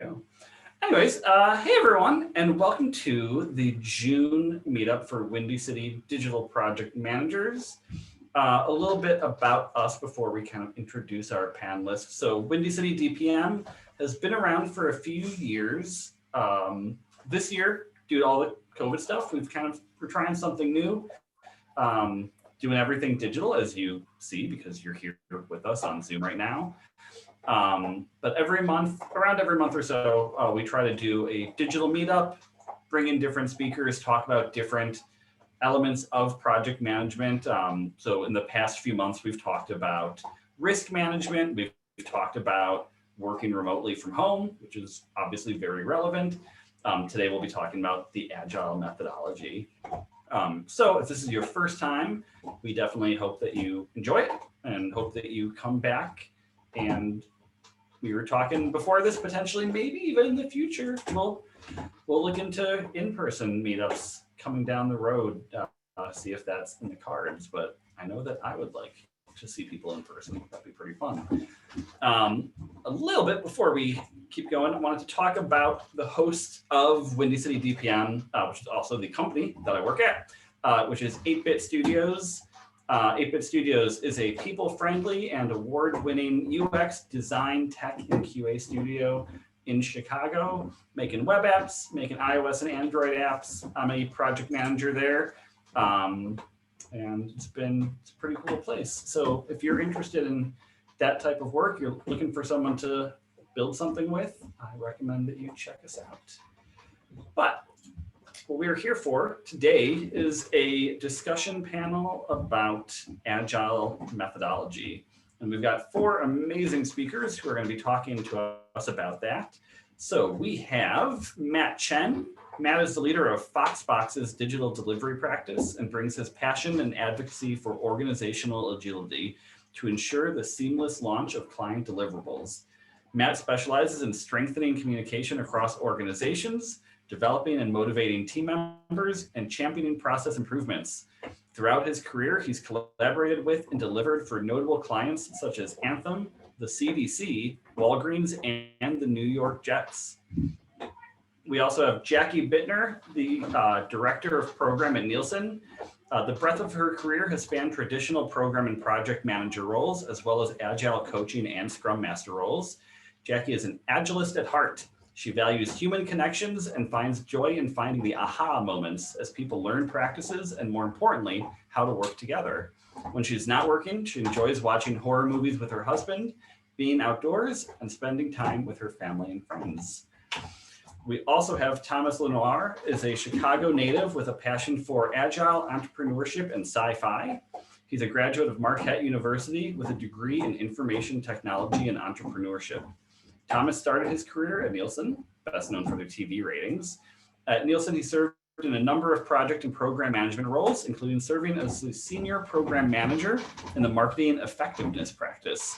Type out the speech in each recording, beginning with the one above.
go. Anyways, hey everyone, and welcome to the June meetup for Windy City Digital Project Managers. A little bit about us before we kind of introduce our panelists. So Windy City DPM has been around for a few years. This year, due to all the COVID stuff, we're trying something new. Doing everything digital, as you see, because you're here with us on Zoom right now. But around every month or so, we try to do a digital meetup, bring in different speakers, talk about different elements of project management. So in the past few months, we've talked about risk management. We've talked about working remotely from home, which is obviously very relevant. Today, we'll be talking about the Agile methodology. So if this is your first time, we definitely hope that you enjoy it and hope that you come back. And we were talking before this, potentially, maybe even in the future, we'll look into in-person meetups coming down the road, see if that's in the cards. But I know that I would like to see people in person. That'd be pretty fun. A little bit before we keep going, I wanted to talk about the host of Windy City DPM, which is also the company that I work at, which is 8-Bit Studios. 8-Bit Studios is a people-friendly and award-winning UX design, tech, and QA studio in Chicago, making web apps, making iOS and Android apps. I'm a project manager there. And it's a pretty cool place. So if you're interested in that type of work, you're looking for someone to build something with, I recommend that you check us out. But what we're here for today is a discussion panel about Agile methodology. And we've got 4 amazing speakers who are going to be talking to us about that. So we have Chen. Matt is the leader of Foxbox's digital delivery practice and brings his passion and advocacy for organizational agility to ensure the seamless launch of client deliverables. Matt specializes in strengthening communication across organizations, developing and motivating team members, and championing process improvements. Throughout his career, he's collaborated with and delivered for notable clients such as Anthem, the CDC, Walgreens, and the New York Jets. We also have Jackie Bittner, the Director of Program at Nielsen. The breadth of her career has spanned traditional program and project manager roles, as well as Agile coaching and Scrum Master roles. Jackie is an Agilist at heart. She values human connections and finds joy in finding the aha moments as people learn practices and, more importantly, how to work together. When she's not working, she enjoys watching horror movies with her husband, being outdoors, and spending time with her family and friends. We also have Thomas Lenoir, is a Chicago native with a passion for Agile, entrepreneurship, and sci-fi. He's a graduate of Marquette University with a degree in information technology and entrepreneurship. Thomas started his career at Nielsen, best known for their TV ratings. At Nielsen, he served in a number of project and program management roles, including serving as the senior program manager in the marketing effectiveness practice.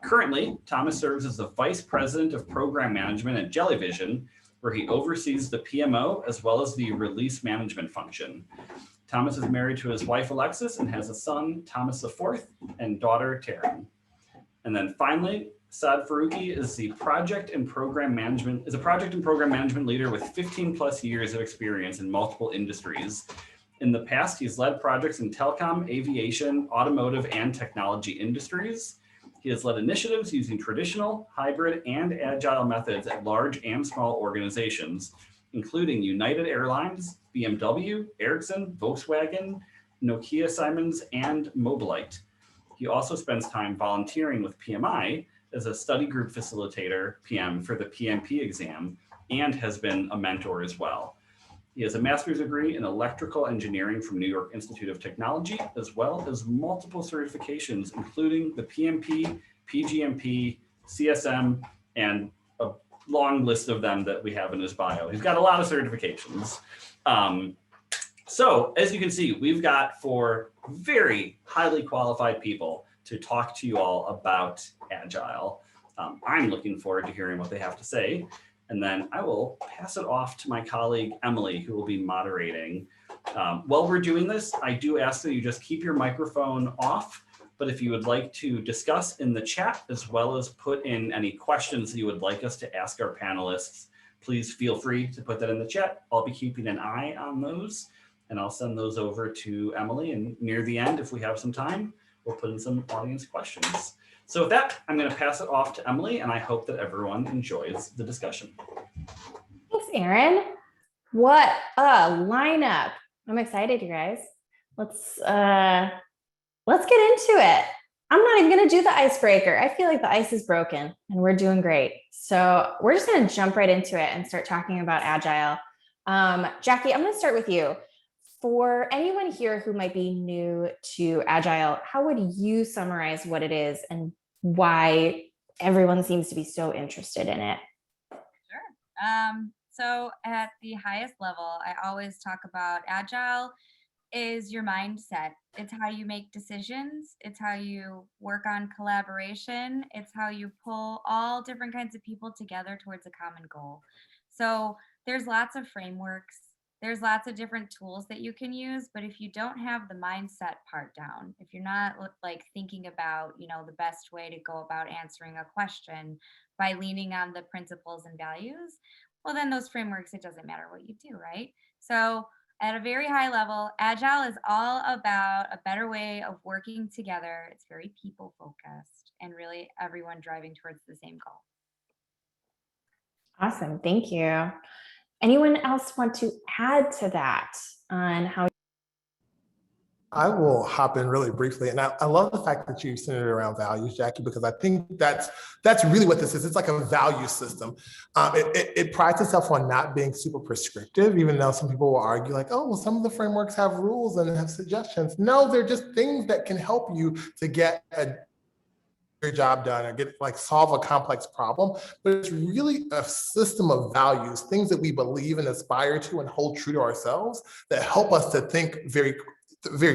Currently, Thomas serves as the vice president of program management at Jellyvision, where he oversees the PMO as well as the release management function. Thomas is married to his wife, Alexis, and has a son, Thomas IV, and daughter, Taryn. And then finally, Saad Faruqi is a project and program management leader with 15 plus years of experience in multiple industries. In the past, he's led projects in telecom, aviation, automotive, and technology industries. He has led initiatives using traditional, hybrid, and agile methods at large and small organizations, including United Airlines, BMW, Ericsson, Volkswagen, Nokia Siemens, and Mobilite. He also spends time volunteering with PMI as a study group facilitator, PM, for the PMP exam, and has been a mentor as well. He has a master's degree in electrical engineering from New York Institute of Technology, as well as multiple certifications, including the PMP, PGMP, CSM, and a long list of them that we have in his bio. He's got a lot of certifications. So as you can see, we've got 4 very highly qualified people to talk to you all about Agile. I'm looking forward to hearing what they have to say. And then I will pass it off to my colleague, Emily, who will be moderating. While we're doing this, I do ask that you just keep your microphone off. But if you would like to discuss in the chat, as well as put in any questions that you would like us to ask our panelists, please feel free to put that in the chat. I'll be keeping an eye on those, and I'll send those over to Emily. And near the end, if we have some time, we'll put in some audience questions. So with that, I'm going to pass it off to Emily, and I hope that everyone enjoys the discussion. Thanks, Aaron. What a lineup. I'm excited, you guys. Let's get into it. I'm not even going to do the icebreaker. I feel like the ice is broken and we're doing great. So we're just going to jump right into it and start talking about Agile. Jackie, I'm going to start with you. For anyone here who might be new to Agile, how would you summarize what it is and why everyone seems to be so interested in it? Sure. So at the highest level, I always talk about Agile is your mindset. It's how you make decisions. It's how you work on collaboration. It's how you pull all different kinds of people together towards a common goal. So there's lots of frameworks. There's lots of different tools that you can use, but if you don't have the mindset part down, if you're not like thinking about, the best way to go about answering a question by leaning on the principles and values, well, then those frameworks, it doesn't matter what you do, right? So at a very high level, Agile is all about a better way of working together. It's very people focused and really everyone driving towards the same goal. Awesome, thank you. Anyone else want to add to that on how? I will hop in really briefly. And I love the fact that you centered it around values, Jackie, because I think that's really what this is. It's like a value system. It prides itself on not being super prescriptive, even though some people will argue like, oh, well, some of the frameworks have rules and have suggestions. No, they're just things that can help you to get your job done or solve a complex problem. But it's really a system of values, things that we believe and aspire to and hold true to ourselves that help us to think very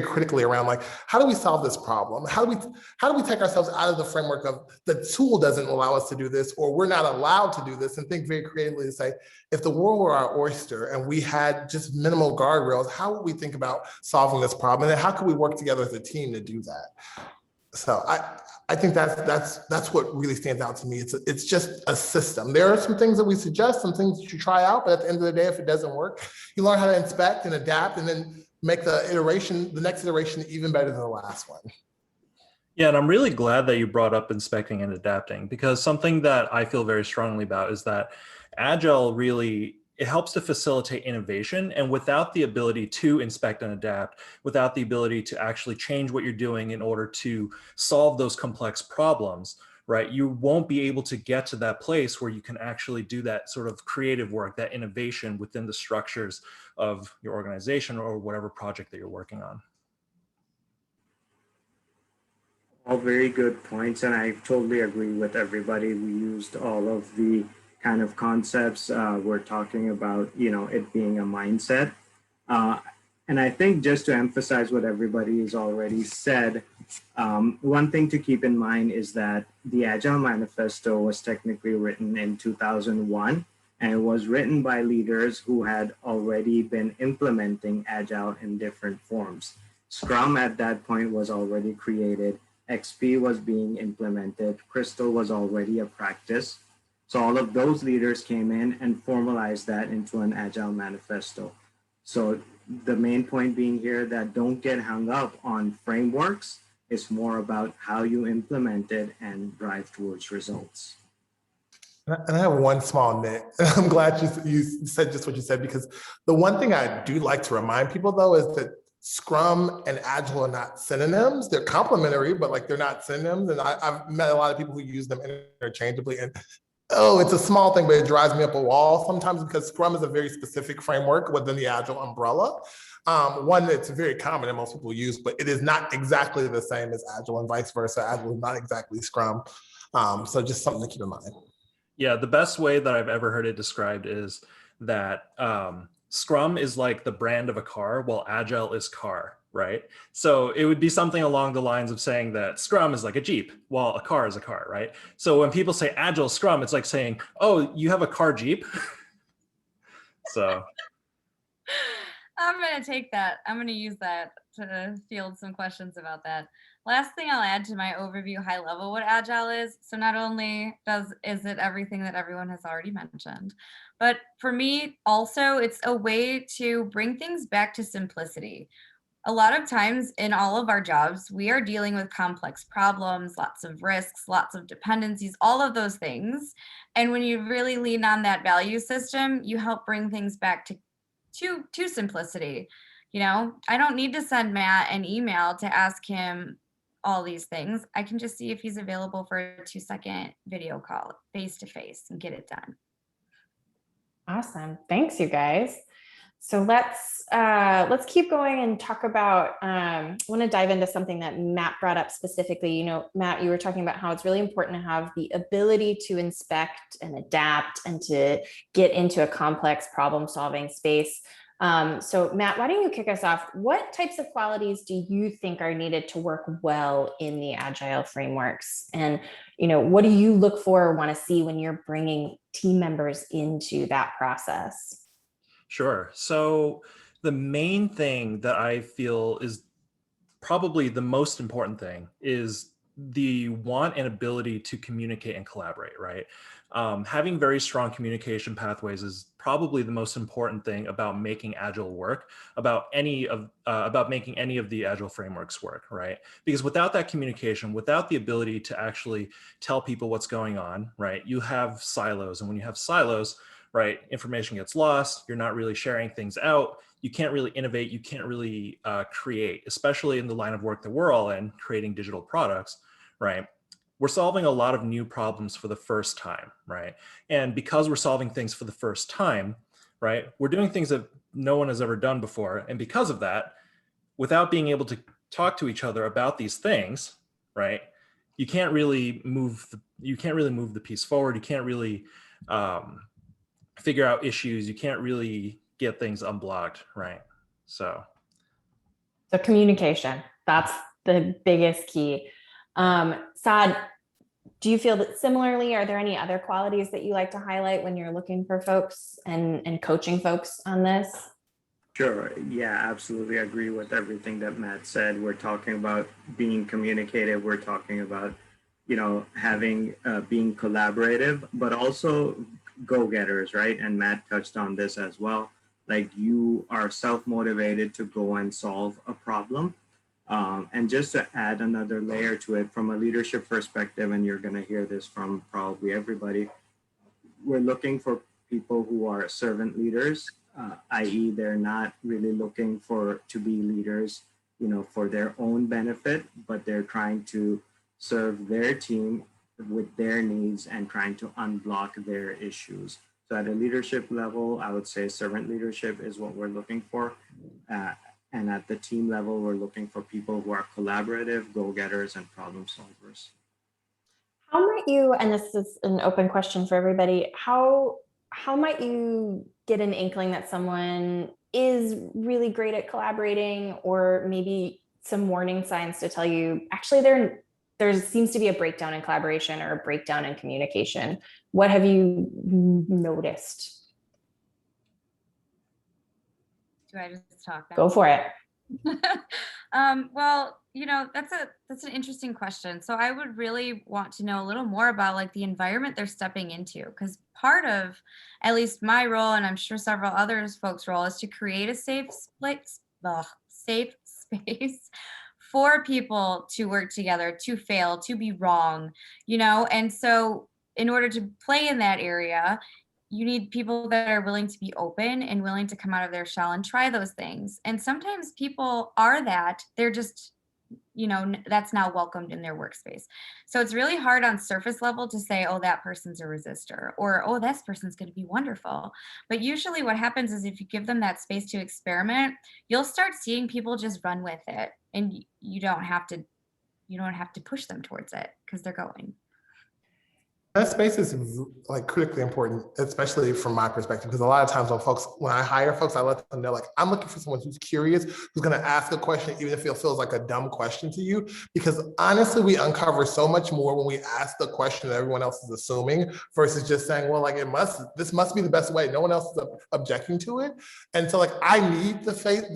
critically around like, how do we solve this problem? How do we take ourselves out of the framework of the tool doesn't allow us to do this, or we're not allowed to do this, and think very creatively to say, if the world were our oyster and we had just minimal guardrails, how would we think about solving this problem? And then how could we work together as a team to do that? So I think that's what really stands out to me. It's just a system. There are some things that we suggest, some things that you try out, but at the end of the day, if it doesn't work, you learn how to inspect and adapt and then make the next iteration even better than the last one. Yeah, and I'm really glad that you brought up inspecting and adapting, because something that I feel very strongly about is that Agile really, it helps to facilitate innovation, and without the ability to inspect and adapt, without the ability to actually change what you're doing in order to solve those complex problems, right, you won't be able to get to that place where you can actually do that sort of creative work, that innovation within the structures of your organization or whatever project that you're working on. All very good points, and I totally agree with everybody. We used all of the kind of concepts. We're talking about, it being a mindset. And I think just to emphasize what everybody has already said, one thing to keep in mind is that the Agile Manifesto was technically written in 2001, and it was written by leaders who had already been implementing Agile in different forms. Scrum at that point was already created. XP was being implemented. Crystal was already a practice. So all of those leaders came in and formalized that into an Agile Manifesto. So the main point being here that don't get hung up on frameworks. It's more about how you implement it and drive towards results. And I have one small nit. I'm glad you said just what you said, because the one thing I do like to remind people though is that Scrum and Agile are not synonyms. They're complementary, but they're not synonyms. And I've met a lot of people who use them interchangeably. And it's a small thing, but it drives me up a wall sometimes, because Scrum is a very specific framework within the Agile umbrella. One that's very common and most people use, but it is not exactly the same as Agile and vice versa. Agile is not exactly Scrum. So just something to keep in mind. Yeah, the best way that I've ever heard it described is that Scrum is like the brand of a car, while Agile is car, right? So it would be something along the lines of saying that Scrum is like a Jeep, while a car is a car, right? So when people say Agile Scrum, it's like saying, oh, you have a car Jeep? So. I'm going to take that. I'm going to use that to field some questions about that. Last thing I'll add to my overview high level what Agile is. So not only is it everything that everyone has already mentioned, but for me also it's a way to bring things back to simplicity. A lot of times in all of our jobs, we are dealing with complex problems, lots of risks, lots of dependencies, all of those things. And when you really lean on that value system, you help bring things back to simplicity. You know, I don't need to send Matt an email to ask him all these things. I can just see if he's available for a 2-second video call face to face and get it done. Awesome. Thanks, you guys. So let's keep going and talk about, I want to dive into something that Matt brought up specifically. You know, Matt, you were talking about how it's really important to have the ability to inspect and adapt and to get into a complex problem solving space. So Matt, why don't you kick us off? What types of qualities do you think are needed to work well in the Agile frameworks? And, you know, what do you look for or want to see when you're bringing team members into that process? Sure. So the main thing that I feel is probably the most important thing is the want and ability to communicate and collaborate, right? Having very strong communication pathways is probably the most important thing about making Agile work, about making any of the Agile frameworks work, right? Because without that communication, without the ability to actually tell people what's going on, right? You have silos, and when you have silos, right, information gets lost. You're not really sharing things out. You can't really innovate. You can't really create, especially in the line of work that we're all in, creating digital products, right? We're solving a lot of new problems for the first time, right? And because we're solving things for the first time, right, we're doing things that no one has ever done before. And because of that, without being able to talk to each other about these things, right, you can't really move the piece forward. You can't really figure out issues. You can't really get things unblocked, right? So communication, that's the biggest key. Saad, do you feel that similarly? Are there any other qualities that you like to highlight when you're looking for folks and coaching folks on this? Sure. Yeah, absolutely. I agree with everything that Matt said. We're talking about being communicative. We're talking about, you know, having being collaborative, but also go-getters, right? And Matt touched on this as well. Like you are self-motivated to go and solve a problem. And just to add another layer to it from a leadership perspective, and you're going to hear this from probably everybody, we're looking for people who are servant leaders, i.e. they're not really looking to be leaders, you know, for their own benefit, but they're trying to serve their team with their needs and trying to unblock their issues. So at a leadership level, I would say servant leadership is what we're looking for. And at the team level, we're looking for people who are collaborative, go-getters, and problem solvers. How might you, and this is an open question for everybody, how might you get an inkling that someone is really great at collaborating, or maybe some warning signs to tell you, actually there seems to be a breakdown in collaboration or a breakdown in communication? What have you noticed? Do I just talk now? Go for it. Well, you know, that's an interesting question. So I would really want to know a little more about like the environment they're stepping into, because part of at least my role, and I'm sure several others folks' role, is to create a safe space for people to work together, to fail, to be wrong, you know. And so in order to play in that area, you need people that are willing to be open and willing to come out of their shell and try those things. And sometimes people are that, they're just, you know, that's now welcomed in their workspace. So it's really hard on surface level to say, oh, that person's a resistor, or, oh, this person's going to be wonderful. But usually what happens is if you give them that space to experiment, you'll start seeing people just run with it. And you don't have to push them towards it because they're going. That space is like critically important, especially from my perspective, because a lot of times when I hire folks, I let them know, like, I'm looking for someone who's curious, who's going to ask a question, even if it feels like a dumb question to you. Because honestly, we uncover so much more when we ask the question that everyone else is assuming versus just saying, well, like, this must be the best way. No one else is objecting to it. And so, like, I need the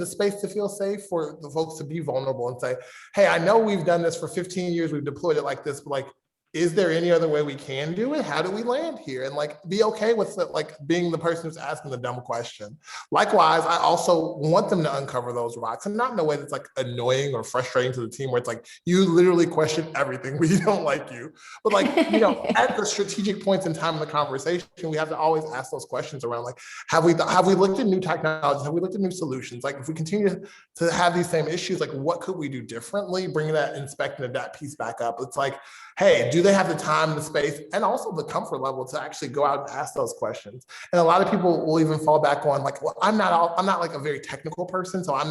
space to feel safe for the folks to be vulnerable and say, hey, I know we've done this for 15 years, we've deployed it like this, but like, is there any other way we can do it? How do we land here? And like, be okay with it, like being the person who's asking the dumb question. Likewise, I also want them to uncover those rocks, and not in a way that's like annoying or frustrating to the team where it's like, you literally question everything, we don't like you. But like, at the strategic points in time in the conversation, we have to always ask those questions around like, have we looked at new technologies? Have we looked at new solutions? Like, if we continue to have these same issues, like, what could we do differently? Bringing that inspect and adapt piece back up. It's like, hey, do they have the time, the space, and also the comfort level to actually go out and ask those questions? And a lot of people will even fall back on like, well, I'm not like a very technical person, so I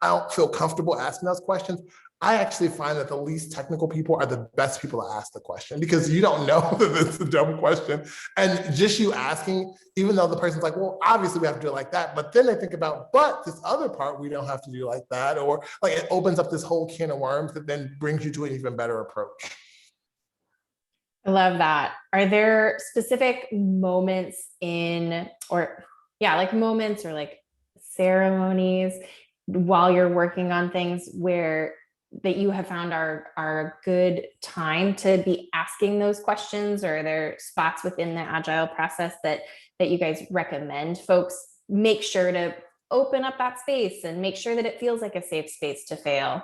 don't feel comfortable asking those questions. I actually find that the least technical people are the best people to ask the question, because you don't know that it's a dumb question. And just you asking, even though the person's like, well, obviously we have to do it like that, but then they think about, but this other part we don't have to do like that, or like it opens up this whole can of worms that then brings you to an even better approach. I love that. Are there specific moments moments or like ceremonies while you're working on things where that you have found are a good time to be asking those questions? Or are there spots within the Agile process that you guys recommend folks make sure to open up that space and make sure that it feels like a safe space to fail?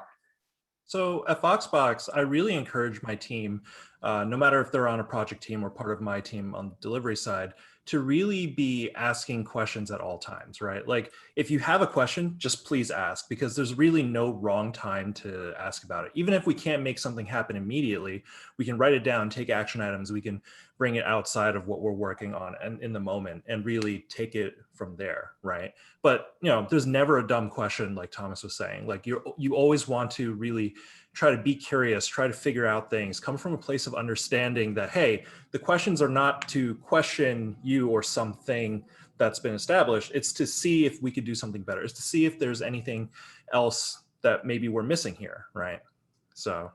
So at Foxbox, I really encourage my team, no matter if they're on a project team or part of my team on the delivery side, to really be asking questions at all times, right? Like, if you have a question, just please ask, because there's really no wrong time to ask about it. Even if we can't make something happen immediately, we can write it down, take action items, we can bring it outside of what we're working on and in the moment and really take it from there, right? But there's never a dumb question, like Thomas was saying. Like, you always want to really try to be curious, try to figure out things, come from a place of understanding that, hey, the questions are not to question you or something that's been established. It's to see if we could do something better. It's to see if there's anything else that maybe we're missing here, right? So.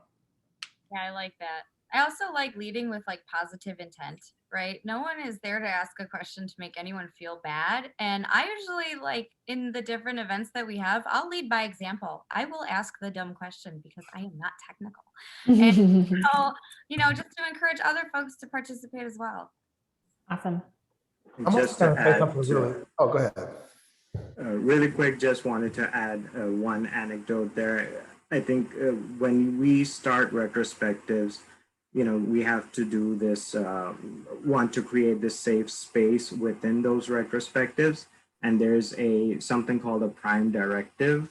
Yeah, I like that. I also like leading with like positive intent, right? No one is there to ask a question to make anyone feel bad. And I usually, like, in the different events that we have, I'll lead by example. I will ask the dumb question because I am not technical. And so, just to encourage other folks to participate as well. Awesome. I'm just going to say something really. Oh, go ahead. Really quick, just wanted to add one anecdote there. I think when we start retrospectives, we have to do this, want to create this safe space within those retrospectives. And there's something called a prime directive.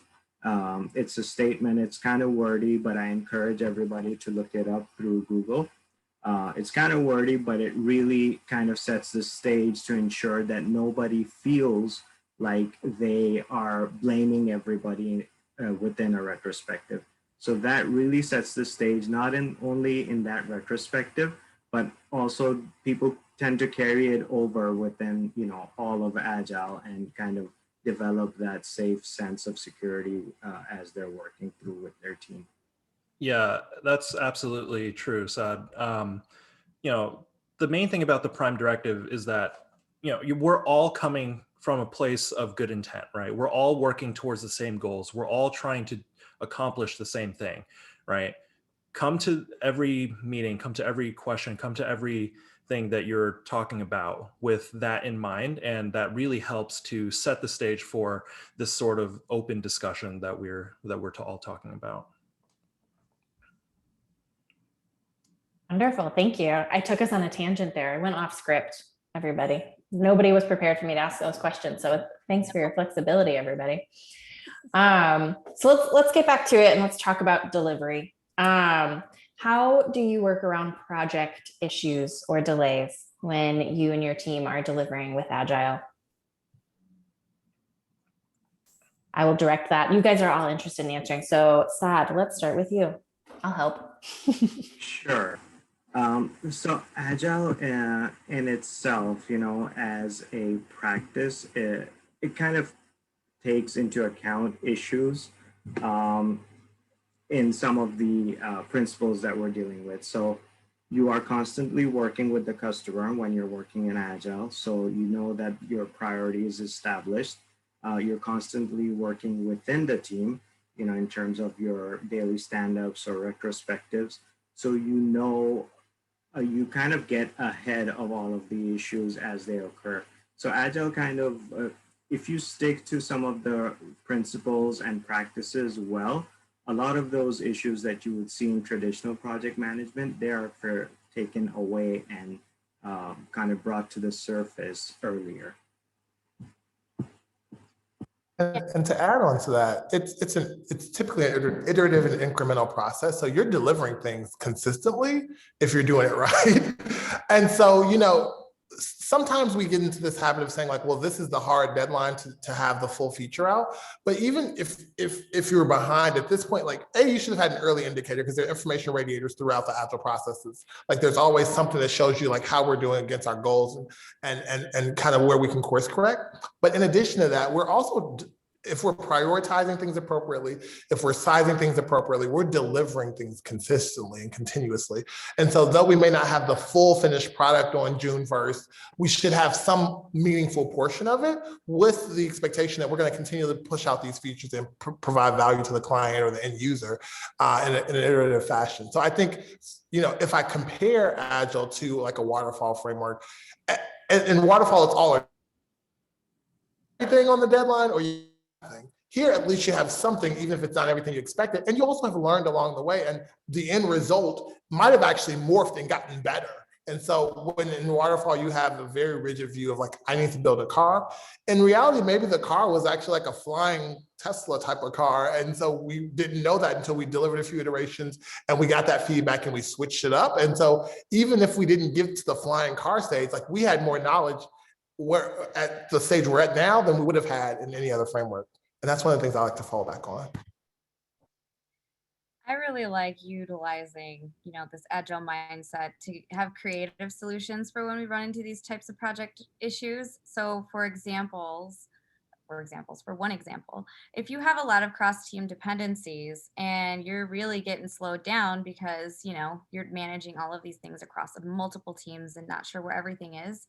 It's a statement, it's kind of wordy, but I encourage everybody to look it up through Google. It's kind of wordy, but it really kind of sets the stage to ensure that nobody feels like they are blaming everybody within a retrospective. So that really sets the stage, not only in that retrospective, but also people tend to carry it over within, all of Agile and kind of develop that safe sense of security as they're working through with their team. Yeah, that's absolutely true, Saad. The main thing about the prime directive is that, we're all coming from a place of good intent, right? We're all working towards the same goals. We're all trying to accomplish the same thing, right? Come to every meeting, come to every question, come to everything that you're talking about with that in mind. And that really helps to set the stage for this sort of open discussion that we're all talking about. Wonderful. Thank you. I took us on a tangent there. I went off script, everybody. Nobody was prepared for me to ask those questions. So thanks for your flexibility, everybody. So let's get back to it and let's talk about delivery. How do you work around project issues or delays when you and your team are delivering with Agile? I will direct that. You guys are all interested in answering. So Saad, let's start with you. I'll help. Sure. So Agile in itself, as a practice, it kind of takes into account issues um, in some of the principles that we're dealing with. So you are constantly working with the customer when you're working in Agile. So you know that your priority is established. You're constantly working within the team, in terms of your daily stand-ups or retrospectives. So you kind of get ahead of all of the issues as they occur. So Agile kind of, if you stick to some of the principles and practices well, a lot of those issues that you would see in traditional project management, they are taken away and kind of brought to the surface earlier. And to add on to that, it's typically an iterative and incremental process. So you're delivering things consistently if you're doing it right. And so, sometimes we get into this habit of saying like, well, this is the hard deadline to have the full feature out. But even if you're behind at this point, like, you should have had an early indicator because there are information radiators throughout the Agile processes. Like there's always something that shows you like how we're doing against our goals and kind of where we can course correct. But in addition to that, we're also, if we're prioritizing things appropriately, if we're sizing things appropriately, we're delivering things consistently and continuously. And so though we may not have the full finished product on June 1st, we should have some meaningful portion of it with the expectation that we're going to continue to push out these features and provide value to the client or the end user in an iterative fashion. So I think, if I compare Agile to like a waterfall framework, in waterfall, it's all everything on the deadline or here, at least you have something, even if it's not everything you expected. And you also have learned along the way. And the end result might have actually morphed and gotten better. And so when in waterfall, you have a very rigid view of like, I need to build a car. In reality, maybe the car was actually like a flying Tesla type of car. And so we didn't know that until we delivered a few iterations and we got that feedback and we switched it up. And so even if we didn't get to the flying car stage, like we had more knowledge we're at the stage we're at now than we would have had in any other framework. And that's one of the things I like to fall back on. I really like utilizing, this agile mindset to have creative solutions for when we run into these types of project issues. So for one example, if you have a lot of cross-team dependencies and you're really getting slowed down because, you're managing all of these things across multiple teams and not sure where everything is,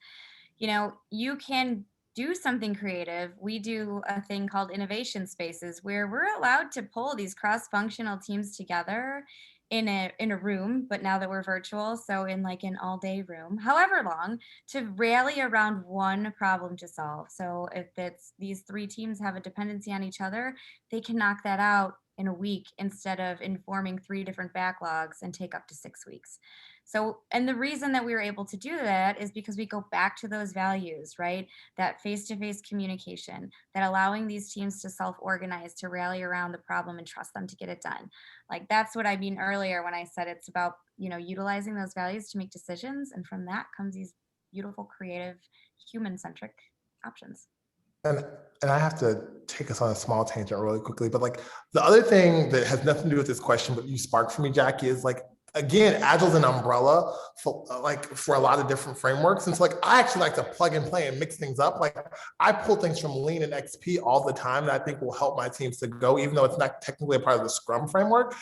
you can do something creative. We do a thing called innovation spaces where we're allowed to pull these cross-functional teams together in a room, but now that we're virtual, so in like an all-day room, however long, to rally around one problem to solve. So if it's these 3 teams have a dependency on each other, they can knock that out in a week instead of informing 3 different backlogs and take up to 6 weeks. So, and the reason that we were able to do that is because we go back to those values, right? That face-to-face communication, that allowing these teams to self-organize, to rally around the problem and trust them to get it done. Like that's what I mean earlier when I said it's about, utilizing those values to make decisions. And from that comes these beautiful, creative, human-centric options. And I have to take us on a small tangent really quickly, but like the other thing that has nothing to do with this question, but you sparked for me, Jackie, is like, again, Agile's an umbrella for a lot of different frameworks. And so like, I actually like to plug and play and mix things up. Like I pull things from Lean and XP all the time that I think will help my teams to go, even though it's not technically a part of the Scrum framework.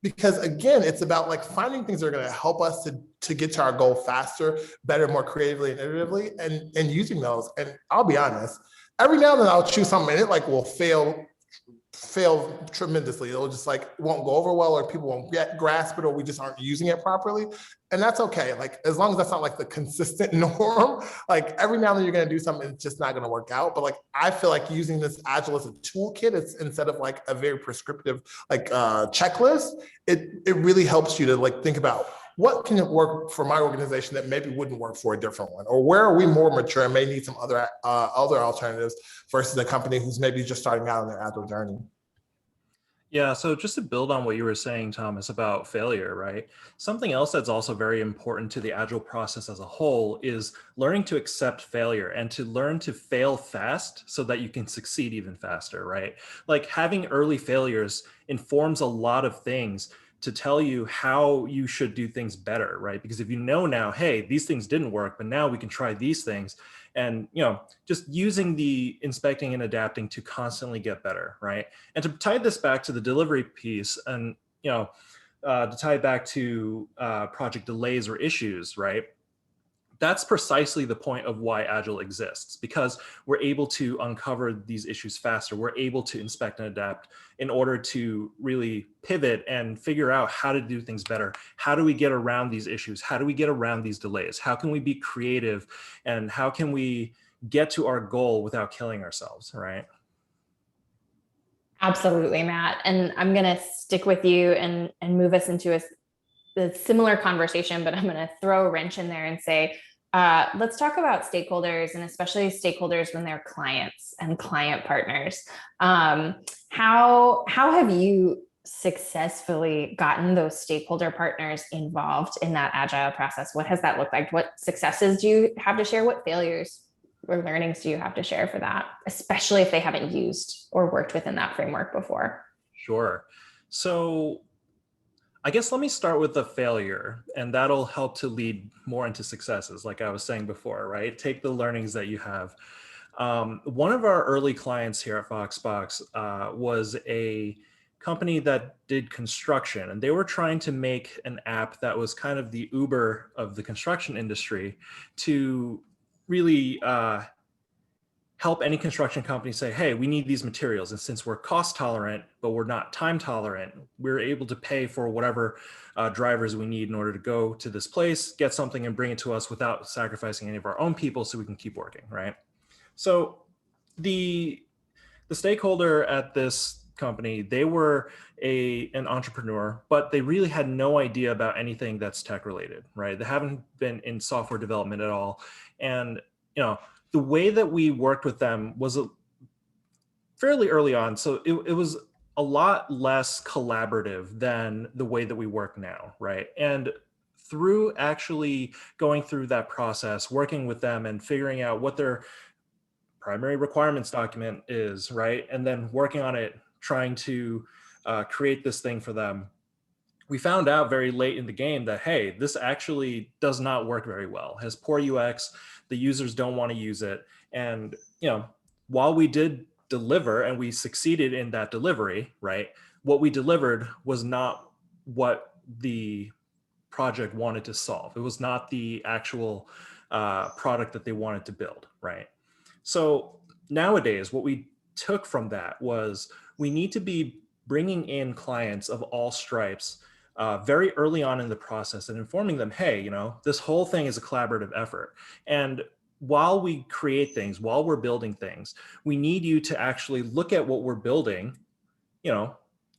Because again, it's about like finding things that are going to help us to get to our goal faster, better, more creatively and iteratively, and using those. And I'll be honest, every now and then I'll choose something and it like will fail tremendously. It'll just like won't go over well, or people won't grasp it, or we just aren't using it properly. And that's okay. Like as long as that's not like the consistent norm, like every now and then you're going to do something, it's just not going to work out. But like I feel like using this Agile as a toolkit, it's instead of like a very prescriptive like checklist, it really helps you to like think about what can work for my organization that maybe wouldn't work for a different one, or where are we more mature and may need some other alternatives versus a company who's maybe just starting out on their Agile journey. Yeah, so just to build on what you were saying, Thomas, about failure, right? Something else that's also very important to the Agile process as a whole is learning to accept failure and to learn to fail fast so that you can succeed even faster, right? Like having early failures informs a lot of things to tell you how you should do things better, right? Because if you know now, hey, these things didn't work, but now we can try these things, and just using the inspecting and adapting to constantly get better, right? And to tie this back to the delivery piece, and to tie it back to project delays or issues, right? That's precisely the point of why Agile exists, because we're able to uncover these issues faster. We're able to inspect and adapt in order to really pivot and figure out how to do things better. How do we get around these issues? How do we get around these delays? How can we be creative? And how can we get to our goal without killing ourselves, right? Absolutely, Matt. And I'm going to stick with you and move us into a similar conversation, but I'm going to throw a wrench in there and say, let's talk about stakeholders, and especially stakeholders when they're clients and client partners. How have you successfully gotten those stakeholder partners involved in that Agile process? What has that looked like? What successes do you have to share? What failures or learnings do you have to share for that, especially if they haven't used or worked within that framework before? Sure. So I guess let me start with the failure, and that'll help to lead more into successes, like I was saying before, right? Take the learnings that you have. One of our early clients here at Foxbox was a company that did construction, and they were trying to make an app that was kind of the Uber of the construction industry to really help any construction company say, hey, we need these materials. And since we're cost tolerant, but we're not time tolerant, we're able to pay for whatever drivers we need in order to go to this place, get something and bring it to us without sacrificing any of our own people so we can keep working, right? So the stakeholder at this company, they were an entrepreneur, but they really had no idea about anything that's tech related, right? They haven't been in software development at all. And, the way that we worked with them was fairly early on. So it was a lot less collaborative than the way that we work now, right? And through actually going through that process, working with them and figuring out what their primary requirements document is, right? And then working on it, trying to create this thing for them, we found out very late in the game that, hey, this actually does not work very well. It has poor UX, the users don't want to use it. And, while we did deliver and we succeeded in that delivery, right? What we delivered was not what the project wanted to solve. It was not the actual product that they wanted to build, right? So nowadays, what we took from that was we need to be bringing in clients of all stripes very early on in the process and informing them, hey, this whole thing is a collaborative effort. And while we create things, while we're building things, we need you to actually look at what we're building,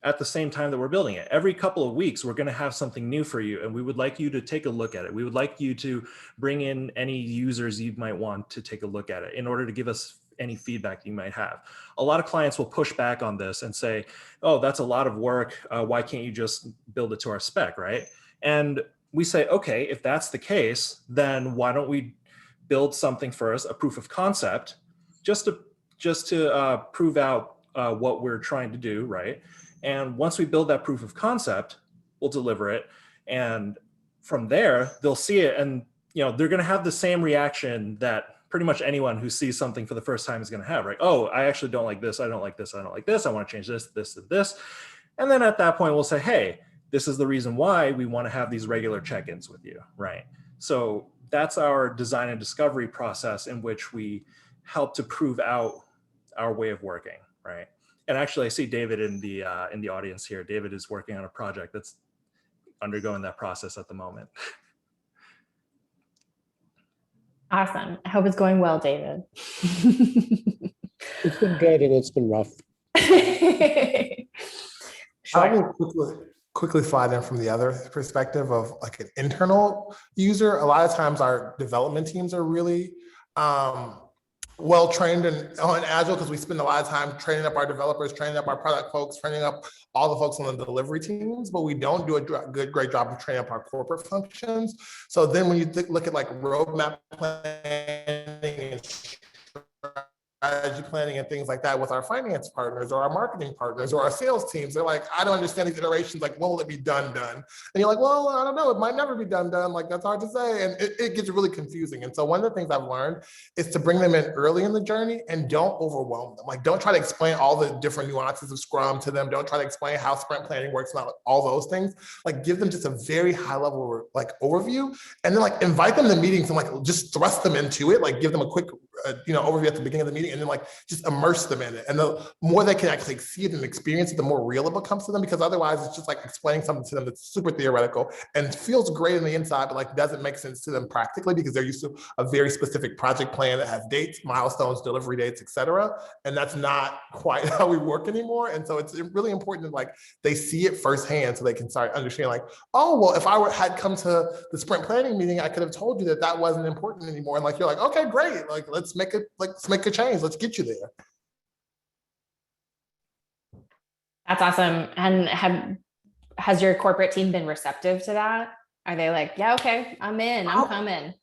at the same time that we're building it. Every couple of weeks, we're going to have something new for you, and we would like you to take a look at it. We would like you to bring in any users you might want to take a look at it in order to give us any feedback you might have. A lot of clients will push back on this and say, oh, that's a lot of work. Why can't you just build it to our spec, right? And we say, okay, if that's the case, then why don't we build something first, a proof of concept, just to prove out what we're trying to do, right? And once we build that proof of concept, we'll deliver it. And from there, they'll see it, and they're going to have the same reaction that pretty much anyone who sees something for the first time is going to have, right? Oh, I actually don't like this. I don't like this. I don't like this. I want to change this, this, and this. And then at that point, we'll say, hey, this is the reason why we want to have these regular check-ins with you, right? So that's our design and discovery process in which we help to prove out our way of working, right? And actually, I see David in the audience here. David is working on a project that's undergoing that process at the moment. Awesome. I hope it's going well, David. It's been good and it's been rough. Sure. I will quickly slide in from the other perspective of like an internal user. A lot of times our development teams are really well trained on Agile because we spend a lot of time training up our developers, training up our product folks, training up all the folks on the delivery teams, but we don't do a great job of training up our corporate functions. So then when you look at like roadmap planning and strategy planning and things like that with our finance partners or our marketing partners or our sales teams. They're like, I don't understand these iterations. Like, when will it be done? And you're like, well, I don't know. It might never be done. Like, that's hard to say. And it gets really confusing. And so one of the things I've learned is to bring them in early in the journey and don't overwhelm them. Like, don't try to explain all the different nuances of Scrum to them. Don't try to explain how sprint planning works and all those things. Like, give them just a very high level like overview, and then like invite them to meetings and like just thrust them into it. Like, give them a quick overview at the beginning of the meeting, and then like just immerse them in it. And the more they can actually see it and experience it, the more real it becomes to them, because otherwise it's just like explaining something to them that's super theoretical and feels great on the inside, but like doesn't make sense to them practically, because they're used to a very specific project plan that has dates, milestones, delivery dates, etc. And that's not quite how we work anymore. And so it's really important that like they see it firsthand so they can start understanding like, oh, well, if I had come to the sprint planning meeting, I could have told you that that wasn't important anymore. And like, you're like, okay, great. Like, let's make a change. Let's get you there. That's awesome. And has your corporate team been receptive to that? Are they like, yeah, okay, I'm in, I'm coming?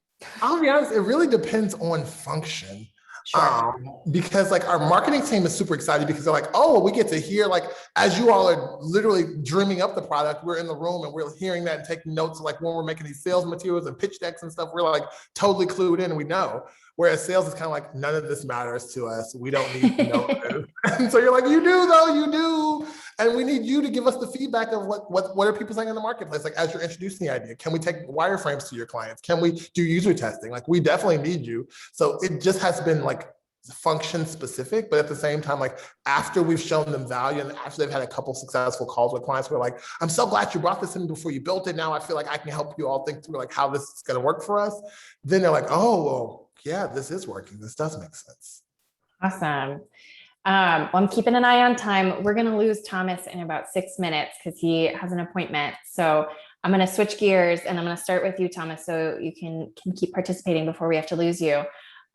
I'll be honest, it really depends on function. Sure. Because like our marketing team is super excited because they're like, oh, well, we get to hear, like, as you all are literally dreaming up the product, we're in the room and we're hearing that and taking notes. Like, when we're making these sales materials and pitch decks and stuff, we're like totally clued in and we know. Whereas sales is kind of like, none of this matters to us. We don't need to know. And so you're like, you do though, you do. And we need you to give us the feedback of what are people saying in the marketplace? Like, as you're introducing the idea, can we take wireframes to your clients? Can we do user testing? Like, we definitely need you. So it just has been like function specific, but at the same time, like after we've shown them value and after they've had a couple successful calls with clients, we're like, I'm so glad you brought this in before you built it. Now I feel like I can help you all think through like how this is going to work for us. Then they're like, oh, well, yeah, this is working. This does make sense. Awesome. Well, I'm keeping an eye on time. We're going to lose Thomas in about 6 minutes because he has an appointment. So I'm going to switch gears and I'm going to start with you, Thomas, so you can keep participating before we have to lose you.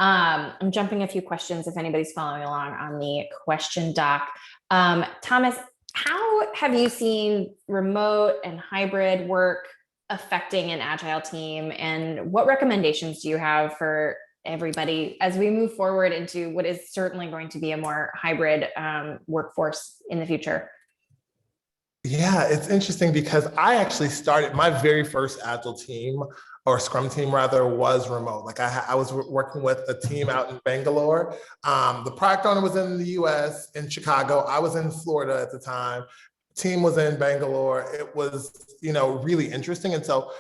I'm jumping a few questions if anybody's following along on the question doc. Thomas, how have you seen remote and hybrid work affecting an Agile team? And what recommendations do you have for everybody as we move forward into what is certainly going to be a more hybrid workforce in the future? Yeah, it's interesting because I actually started my very first Agile team, or Scrum team rather, was remote. Like I was working with a team out in Bangalore. The product owner was in the US, in Chicago. I was in Florida at the time. Team was in Bangalore. It was, really interesting. And so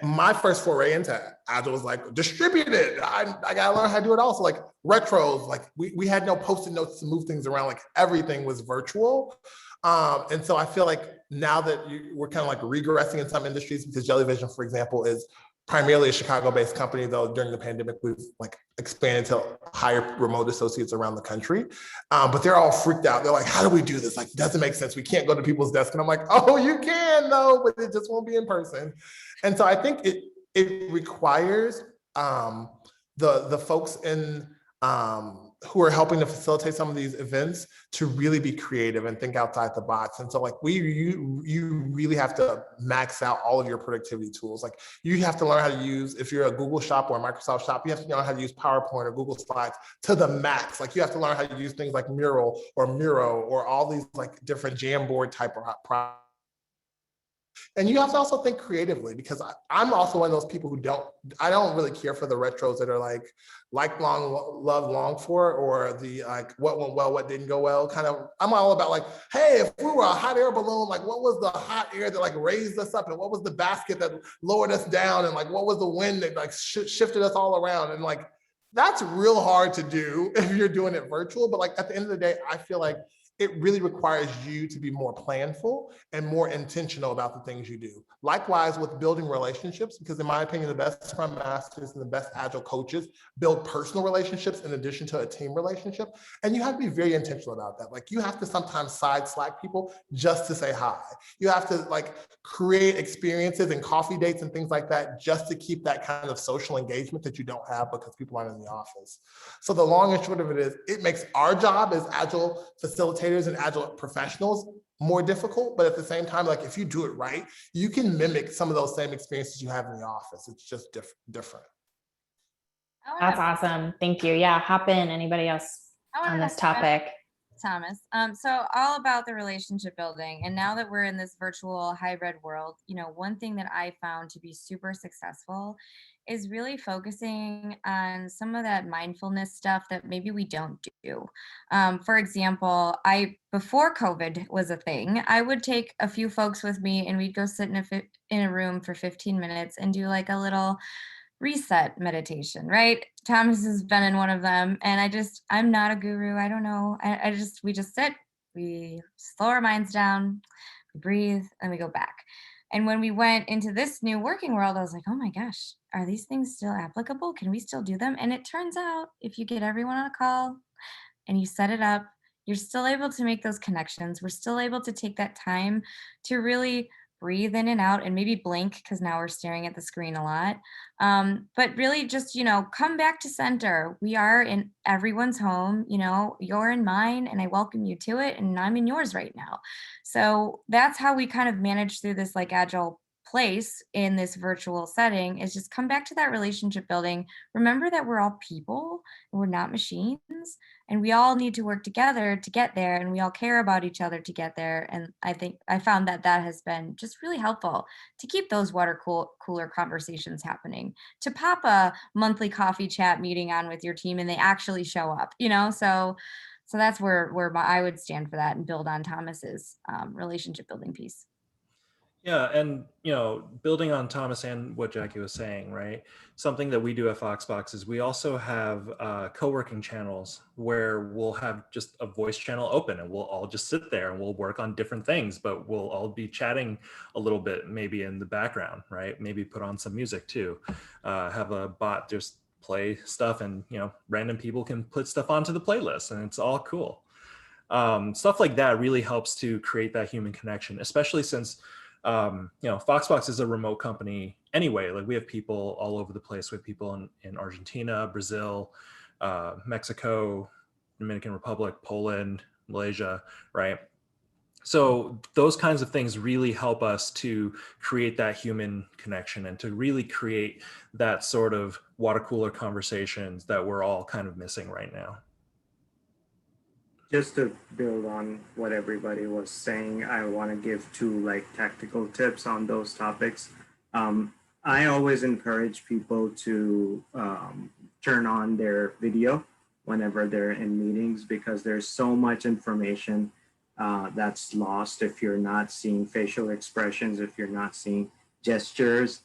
my first foray into Agile was like distributed. I gotta learn how to do it also. Like retros, like we had no post-it notes to move things around. Like everything was virtual. And so I feel like now that we're kind of like regressing in some industries, because Jellyvision, for example, is primarily a Chicago-based company, though during the pandemic, we've like expanded to hire remote associates around the country. But they're all freaked out. They're like, how do we do this? Like, it doesn't make sense. We can't go to people's desks. And I'm like, oh, you can though, but it just won't be in person. And so I think it requires the folks in who are helping to facilitate some of these events to really be creative and think outside the box. And so like you really have to max out all of your productivity tools. Like you have to learn how to use, if you're a Google shop or a Microsoft shop, you have to learn how to use PowerPoint or Google Slides to the max. Like you have to learn how to use things like Mural or Miro or all these like different Jamboard type of products. And you have to also think creatively, because I'm also one of those people who I don't really care for the retros that are like long, love long for, or the like what went well, what didn't go well kind of. I'm all about like, hey, if we were a hot air balloon, like what was the hot air that like raised us up, and what was the basket that lowered us down, and like what was the wind that like shifted us all around, and like that's real hard to do if you're doing it virtual. But like at the end of the day, I feel like it really requires you to be more planful and more intentional about the things you do. Likewise with building relationships, because in my opinion, the best Scrum Masters and the best Agile coaches build personal relationships in addition to a team relationship. And you have to be very intentional about that. Like you have to sometimes side Slack people just to say hi. You have to like create experiences and coffee dates and things like that just to keep that kind of social engagement that you don't have because people aren't in the office. So the long and short of it is, it makes our job as Agile facilitators and Agile professionals more difficult, but at the same time, like if you do it right, you can mimic some of those same experiences you have in the office. It's just different. That's awesome. Thank you. Yeah, hop in. Anybody else? on this topic. Thomas. So all about the relationship building. And now that we're in this virtual hybrid world, one thing that I found to be super successful is really focusing on some of that mindfulness stuff that maybe we don't do. For example, before COVID was a thing, I would take a few folks with me and we'd go sit in a room for 15 minutes and do like a little reset meditation, right? Thomas has been in one of them, and I'm not a guru. I don't know. We just sit, we slow our minds down, we breathe, and we go back. And when we went into this new working world, I was like, oh my gosh, are these things still applicable? Can we still do them? And it turns out if you get everyone on a call and you set it up, you're still able to make those connections. We're still able to take that time to really breathe in and out and maybe blink because now we're staring at the screen a lot. But really just, come back to center. We are in everyone's home, you're in mine and I welcome you to it and I'm in yours right now. So that's how we kind of manage through this like agile place in this virtual setting is just come back to that relationship building. Remember that we're all people and we're not machines and we all need to work together to get there and we all care about each other to get there. And I think I found that has been just really helpful to keep those cooler conversations happening, to pop a monthly coffee chat meeting on with your team and they actually show up, so that's where I would stand for that and build on Thomas's relationship building piece. Yeah, and building on Thomas and what Jackie was saying, right? Something that we do at Foxbox is we also have co-working channels where we'll have just a voice channel open and we'll all just sit there and we'll work on different things, but we'll all be chatting a little bit maybe in the background, right? Maybe put on some music too. Have a bot just play stuff and random people can put stuff onto the playlist and it's all cool. Stuff like that really helps to create that human connection, especially since Foxbox is a remote company anyway. Like we have people all over the place. We have people in Argentina, Brazil, Mexico, Dominican Republic, Poland, Malaysia, right? So those kinds of things really help us to create that human connection and to really create that sort of water cooler conversations that we're all kind of missing right now. Just to build on what everybody was saying, I want to give two tactical tips on those topics. I always encourage people to turn on their video whenever they're in meetings because there's so much information that's lost if you're not seeing facial expressions, if you're not seeing gestures.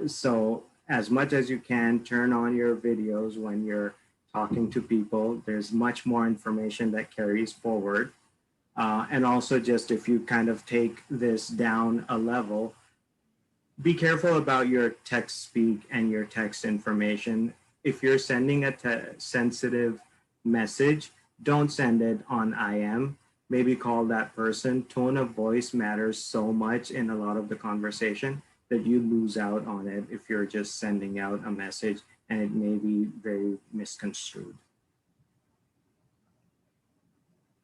So as much as you can, turn on your videos when you're talking to people. There's much more information that carries forward. And also just if you kind of take this down a level, be careful about your text speak and your text information. If you're sending a sensitive message, don't send it on IM. Maybe call that person. Tone of voice matters so much in a lot of the conversation that you lose out on it if you're just sending out a message and it may be very misconstrued.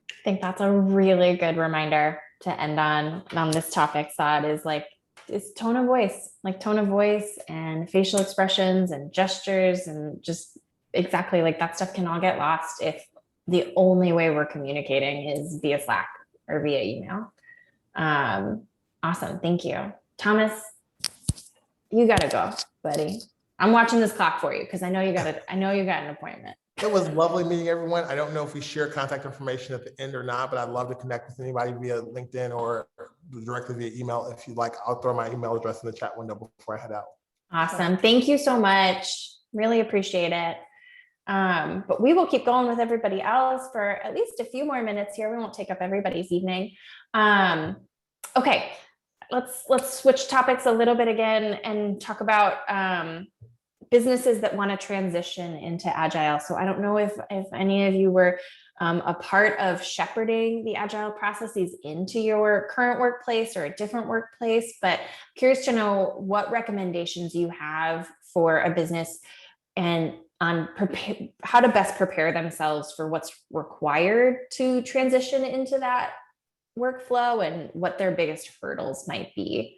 I think that's a really good reminder to end on this topic, Saad, is tone of voice and facial expressions and gestures and just exactly that stuff can all get lost if the only way we're communicating is via Slack or via email. Awesome, thank you. Thomas, you gotta go, buddy. I'm watching this clock for you because I know you got an appointment. It was lovely meeting everyone. I don't know if we share contact information at the end or not, but I'd love to connect with anybody via LinkedIn or directly via email if you'd like. I'll throw my email address in the chat window before I head out. Awesome. Thank you so much. Really appreciate it. But we will keep going with everybody else for at least a few more minutes here. We won't take up everybody's evening. Okay, let's switch topics a little bit again and talk about businesses that want to transition into Agile. So I don't know if any of you were a part of shepherding the Agile processes into your current workplace or a different workplace, but curious to know what recommendations you have for a business and on how to best prepare themselves for what's required to transition into that workflow and what their biggest hurdles might be.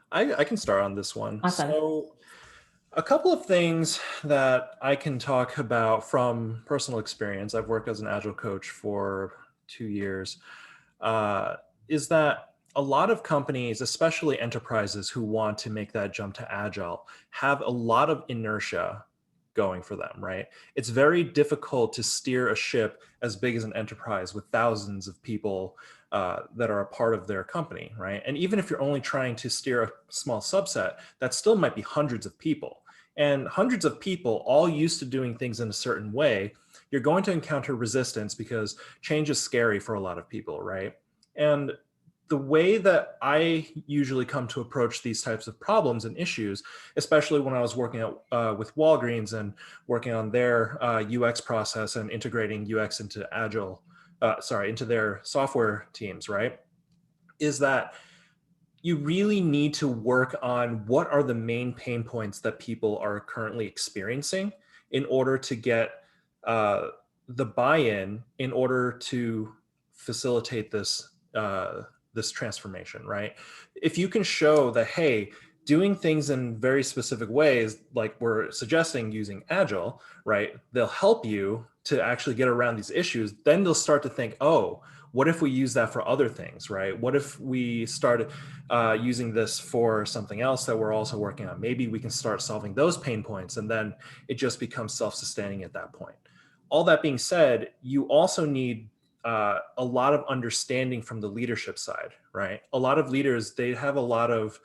I can start on this one. Awesome. So A couple of things that I can talk about from personal experience. I've worked as an Agile coach for 2 years. Is that a lot of companies, especially enterprises who want to make that jump to Agile, have a lot of inertia going for them, right? It's very difficult to steer a ship as big as an enterprise with thousands of people that are a part of their company, right? And even if you're only trying to steer a small subset, that still might be hundreds of people. And hundreds of people all used to doing things in a certain way, you're going to encounter resistance because change is scary for a lot of people, right? And the way that I usually come to approach these types of problems and issues, especially when I was working with Walgreens and working on their UX process and integrating UX into Agile, into their software teams, right? Is that you really need to work on what are the main pain points that people are currently experiencing in order to get the buy-in in order to facilitate this this transformation, right? If you can show that, hey, doing things in very specific ways, like we're suggesting using Agile, right? They'll help you to actually get around these issues. Then they'll start to think, oh, what if we use that for other things, right? What if we started using this for something else that we're also working on? Maybe we can start solving those pain points, and then it just becomes self-sustaining at that point. All that being said, you also need a lot of understanding from the leadership side, right? A lot of leaders, they have a lot of,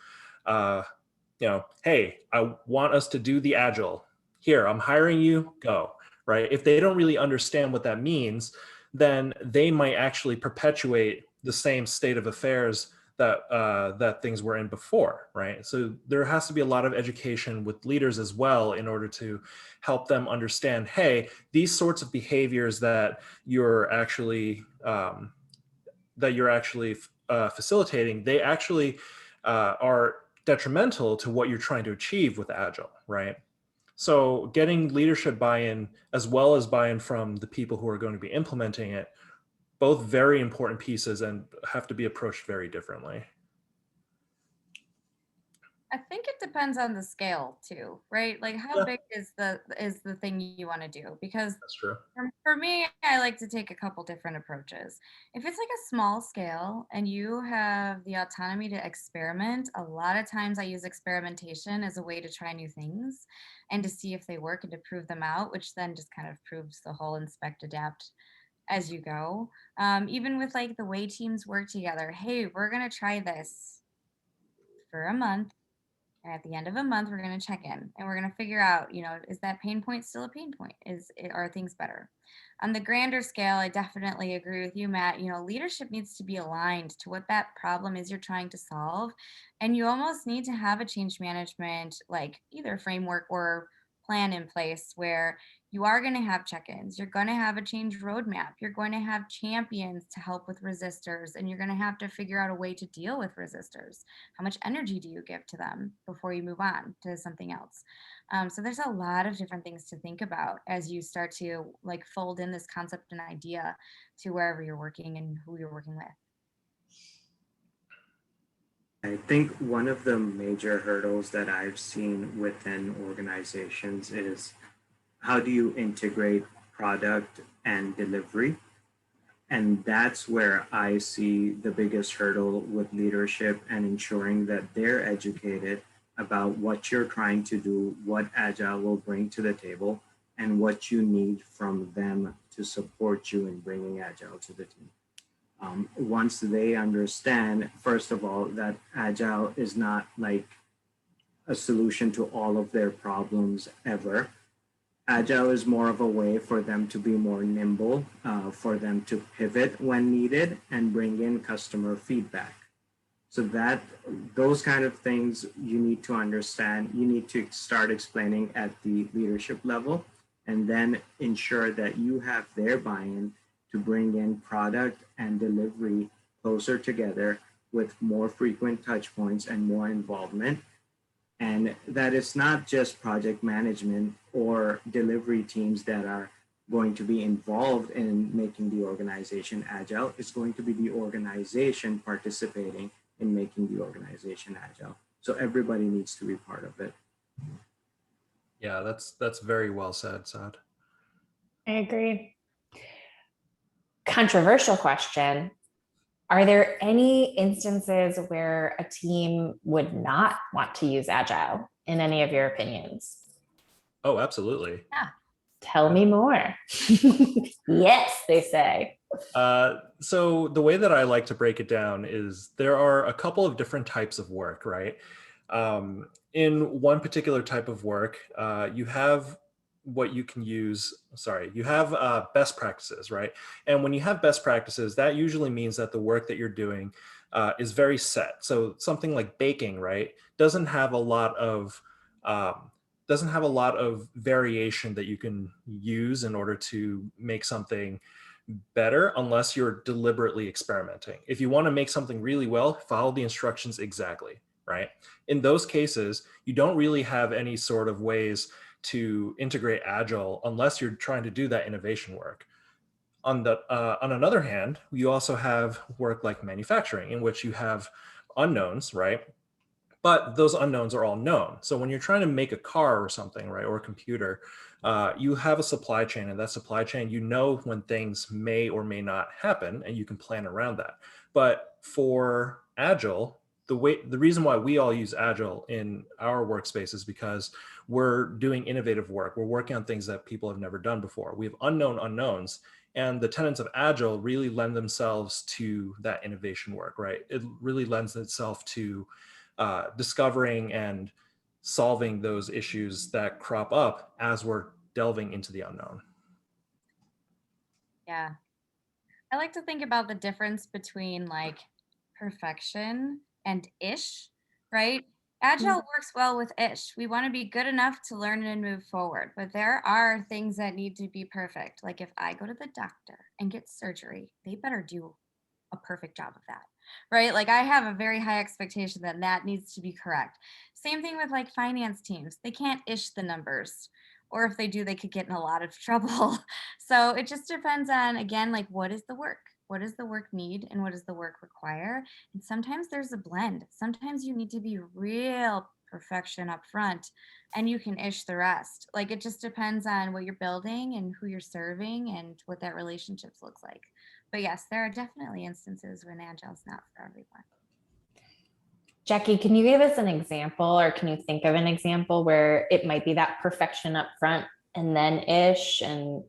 hey, I want us to do the Agile. Here, I'm hiring you, go, right? If they don't really understand what that means, then they might actually perpetuate the same state of affairs that things were in before, right? So there has to be a lot of education with leaders as well in order to help them understand, hey, these sorts of behaviors that you're actually facilitating, they actually are detrimental to what you're trying to achieve with Agile, right? So getting leadership buy-in as well as buy-in from the people who are going to be implementing it, both very important pieces and have to be approached very differently. I think it depends on the scale too, right? Like how Yeah. big is the thing you want to do? Because That's true. for me, I like to take a couple different approaches. If it's like a small scale and you have the autonomy to experiment, a lot of times I use experimentation as a way to try new things and to see if they work and to prove them out, which then just kind of proves the whole inspect, adapt as you go. Even with like the way teams work together, hey, we're going to try this for a month. And at the end of a month, we're going to check in and we're going to figure out, is that pain point still a pain point? Are things better? On the grander scale, I definitely agree with you, Matt. Leadership needs to be aligned to what that problem is you're trying to solve. And you almost need to have a change management, like either framework or plan in place where you are going to have check-ins, you're going to have a change roadmap, you're going to have champions to help with resistors, and you're going to have to figure out a way to deal with resistors. How much energy do you give to them before you move on to something else? So there's a lot of different things to think about as you start to like fold in this concept and idea to wherever you're working and who you're working with. I think one of the major hurdles that I've seen within organizations is how do you integrate product and delivery? And that's where I see the biggest hurdle with leadership and ensuring that they're educated about what you're trying to do, what Agile will bring to the table, and what you need from them to support you in bringing Agile to the team. Once they understand, first of all, that Agile is not like a solution to all of their problems ever. Agile is more of a way for them to be more nimble, for them to pivot when needed and bring in customer feedback. So that those kind of things you need to understand, you need to start explaining at the leadership level, and then ensure that you have their buy-in to bring in product and delivery closer together with more frequent touch points and more involvement. And that it's not just project management or delivery teams that are going to be involved in making the organization agile. It's going to be the organization participating in making the organization agile. So everybody needs to be part of it. Yeah, that's very well said, Saad. I agree. Controversial question. Are there any instances where a team would not want to use Agile in any of your opinions? Oh, absolutely. Tell me more. Yes, they say. So the way that I like to break it down is there are a couple of different types of work, right? In one particular type of work, you have what you can use, you have best practices, right? And when you have best practices, that usually means that the work that you're doing is very set. So something like baking, right, doesn't have a lot of variation that you can use in order to make something better unless you're deliberately experimenting. If you want to make something really well, follow the instructions exactly, right? In those cases, you don't really have any sort of ways to integrate Agile unless you're trying to do that innovation work. On another hand, you also have work like manufacturing, in which you have unknowns, right? But those unknowns are all known. So when you're trying to make a car or something, right, or a computer, you have a supply chain, and that supply chain, you know when things may or may not happen, and you can plan around that. But for Agile, the reason why we all use Agile in our workspace is because we're doing innovative work. We're working on things that people have never done before. We have unknown unknowns, and the tenets of Agile really lend themselves to that innovation work, right? It really lends itself to discovering and solving those issues that crop up as we're delving into the unknown. Yeah. I like to think about the difference between like perfection and ish, right? Agile works well with ish. We want to be good enough to learn and move forward, but there are things that need to be perfect. Like if I go to the doctor and get surgery, they better do a perfect job of that, right? Like I have a very high expectation that that needs to be correct. Same thing with like finance teams. They can't ish the numbers, or if they do, they could get in a lot of trouble. So it just depends on, again, like what is the work? What does the work need and what does the work require? And sometimes there's a blend. Sometimes you need to be real perfection up front and you can ish the rest. Like it just depends on what you're building and who you're serving and what that relationships looks like. But yes, there are definitely instances when Agile's not for everyone. Jackie, can you give us an example, or can you think of an example where it might be that perfection up front and then ish? And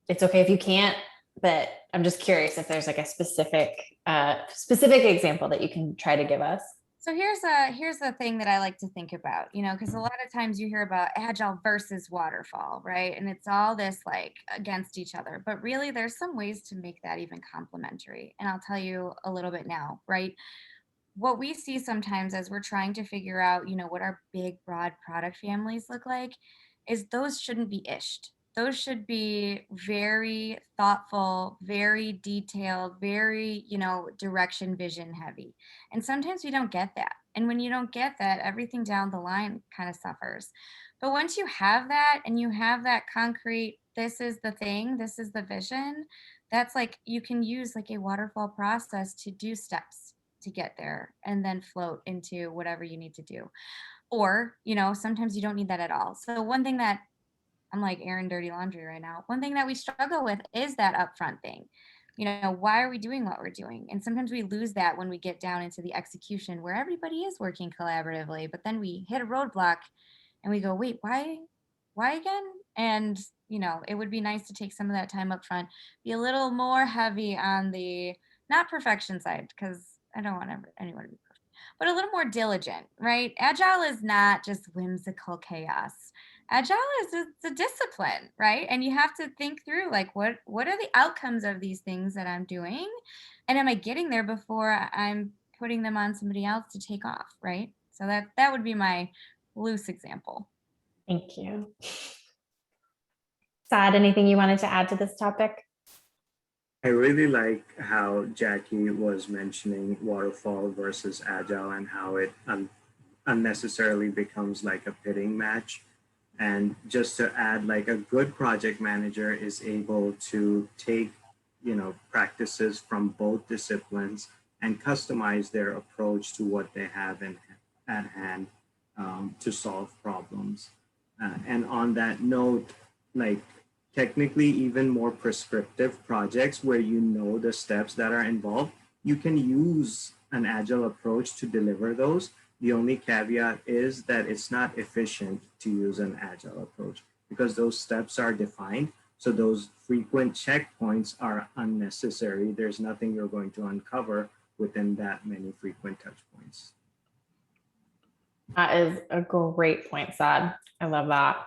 it's okay if you can't, but I'm just curious if there's like a specific example that you can try to give us. So here's the thing that I like to think about, because a lot of times you hear about Agile versus waterfall, right? And it's all this like against each other, but really there's some ways to make that even complementary. And I'll tell you a little bit now, right? What we see sometimes as we're trying to figure out, what our big, broad product families look like, is those shouldn't be ished. Those should be very thoughtful, very detailed, very, direction, vision heavy. And sometimes we don't get that. And when you don't get that, everything down the line kind of suffers. But once you have that and you have that concrete, this is the thing, this is the vision, that's like you can use like a waterfall process to do steps to get there and then float into whatever you need to do. Or, sometimes you don't need that at all. So one thing that I'm like airing dirty laundry right now. One thing that we struggle with is that upfront thing. Why are we doing what we're doing? And sometimes we lose that when we get down into the execution where everybody is working collaboratively, but then we hit a roadblock and we go, wait, why again? And, it would be nice to take some of that time up front, be a little more heavy on the not perfection side, because I don't want anyone to be perfect, but a little more diligent, right? Agile is not just whimsical chaos. Agile is it's a discipline, right? And you have to think through like what are the outcomes of these things that I'm doing? And am I getting there before I'm putting them on somebody else to take off, right? So that would be my loose example. Thank you. Saad, anything you wanted to add to this topic? I really like how Jackie was mentioning waterfall versus agile and how it unnecessarily becomes like a pitting match. And just to add, like a good project manager is able to take, practices from both disciplines and customize their approach to what they have at hand to solve problems. And on that note, like technically even more prescriptive projects where you know the steps that are involved, you can use an agile approach to deliver those. The only caveat is that it's not efficient to use an agile approach because those steps are defined. So those frequent checkpoints are unnecessary. There's nothing you're going to uncover within that many frequent touch points. That is a great point, Saad. I love that.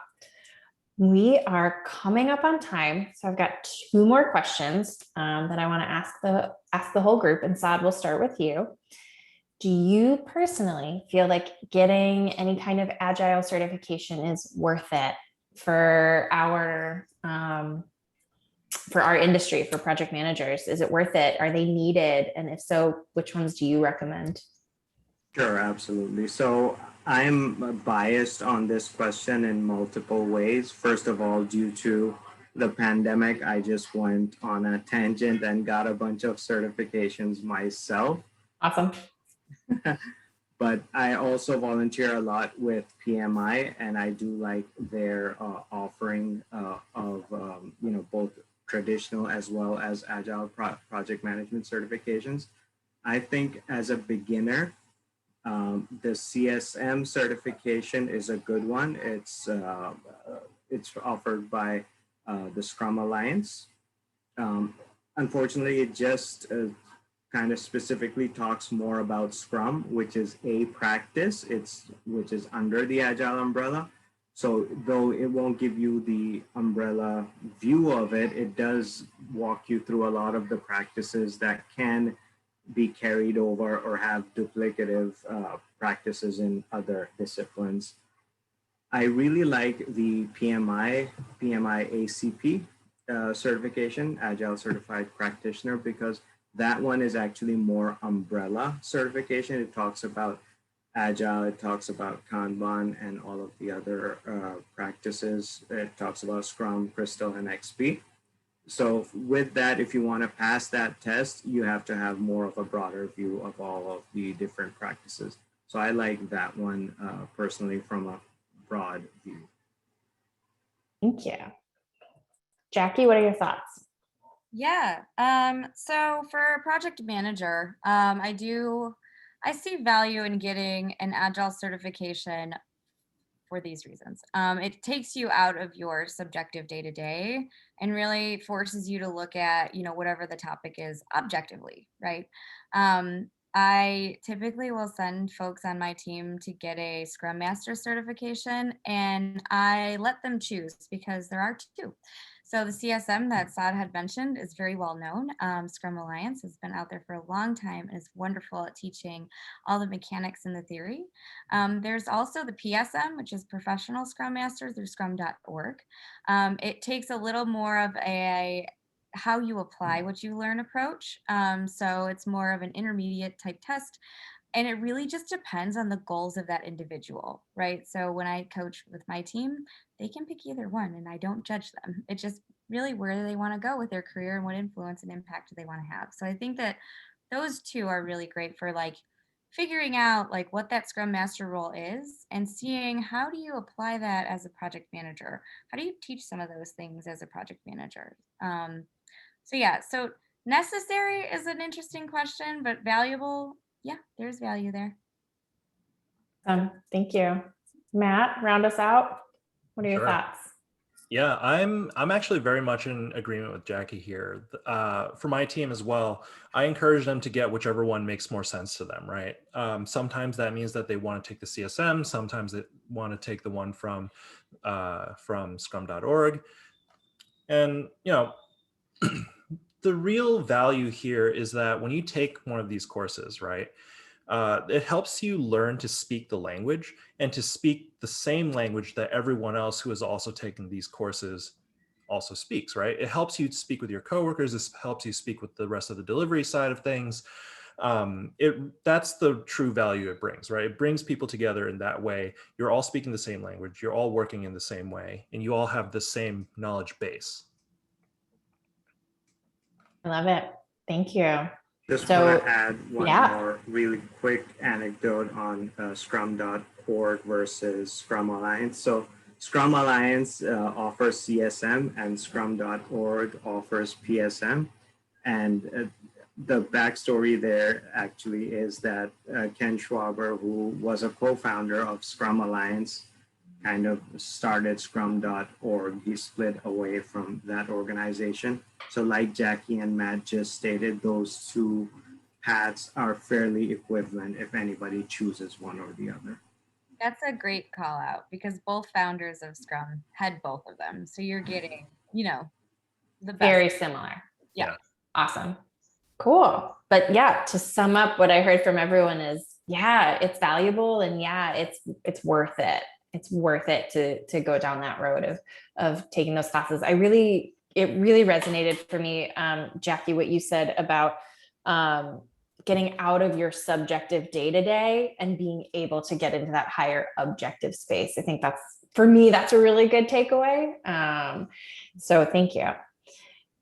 We are coming up on time, so I've got 2 more questions that I want to ask the whole group, and Saad, we'll start with you. Do you personally feel like getting any kind of Agile certification is worth it for our industry, for project managers? Is it worth it? Are they needed? And if so, which ones do you recommend? Sure, absolutely. So I'm biased on this question in multiple ways. First of all, due to the pandemic, I just went on a tangent and got a bunch of certifications myself. Awesome. But I also volunteer a lot with PMI, and I do like their offering of both traditional as well as agile project management certifications. I think as a beginner, the CSM certification is a good one. It's offered by the Scrum Alliance. Unfortunately, it just kind of specifically talks more about Scrum, which is a practice, which is under the Agile umbrella. So though it won't give you the umbrella view of it, it does walk you through a lot of the practices that can be carried over or have duplicative practices in other disciplines. I really like the PMI ACP certification, Agile Certified Practitioner, because that one is actually more umbrella certification. It talks about Agile, it talks about Kanban and all of the other practices. It talks about Scrum, Crystal, and XP. So with that, if you want to pass that test, you have to have more of a broader view of all of the different practices. So I like that one personally from a broad view. Thank you. Jackie, what are your thoughts? Yeah. So for a project manager, I see value in getting an Agile certification for these reasons. It takes you out of your subjective day-to-day and really forces you to look at, whatever the topic is objectively, right? I typically will send folks on my team to get a Scrum Master certification, and I let them choose because there are 2. So the CSM that Saad had mentioned is very well known. Scrum Alliance has been out there for a long time and is wonderful at teaching all the mechanics and the theory. There's also the PSM, which is Professional Scrum Master through scrum.org. It takes a little more of a how you apply what you learn approach. So it's more of an intermediate type test. And it really just depends on the goals of that individual, right? So when I coach with my team, they can pick either one and I don't judge them. It's just really where they want to go with their career and what influence and impact do they want to have. So I think that those 2 are really great for like figuring out like what that Scrum Master role is and seeing how do you apply that as a project manager? How do you teach some of those things as a project manager? So necessary is an interesting question, but valuable, yeah, there's value there. Thank you. Matt, round us out. What are your Sure. thoughts? Yeah, I'm actually very much in agreement with Jackie here. For my team as well, I encourage them to get whichever one makes more sense to them, right? Sometimes that means that they want to take the CSM, sometimes they want to take the one from scrum.org. And, the real value here is that when you take one of these courses, right, it helps you learn to speak the language and to speak the same language that everyone else who has also taken these courses also speaks, right? It helps you speak with your coworkers. It helps you speak with the rest of the delivery side of things. That's the true value it brings, right? It brings people together in that way. You're all speaking the same language. You're all working in the same way, and you all have the same knowledge base. I love it. Thank you. Just want to add one yeah. more really quick anecdote on scrum.org versus Scrum Alliance. So Scrum Alliance offers CSM, and Scrum.org offers PSM. And the backstory there actually is that Ken Schwaber, who was a co-founder of Scrum Alliance, kind of started Scrum.org. He split away from that organization. So like Jackie and Matt just stated, those two paths are fairly equivalent if anybody chooses one or the other. That's a great call out because both founders of Scrum had both of them. So you're getting, you know, the best. Very similar. Yeah. Awesome. Cool. But yeah, to sum up what I heard from everyone is, yeah, it's valuable, and yeah, it's worth it. It's worth it to go down that road of taking those classes. It really resonated for me, Jackie, what you said about getting out of your subjective day-to-day and being able to get into that higher objective space. I think that's, for me, that's a really good takeaway. So thank you.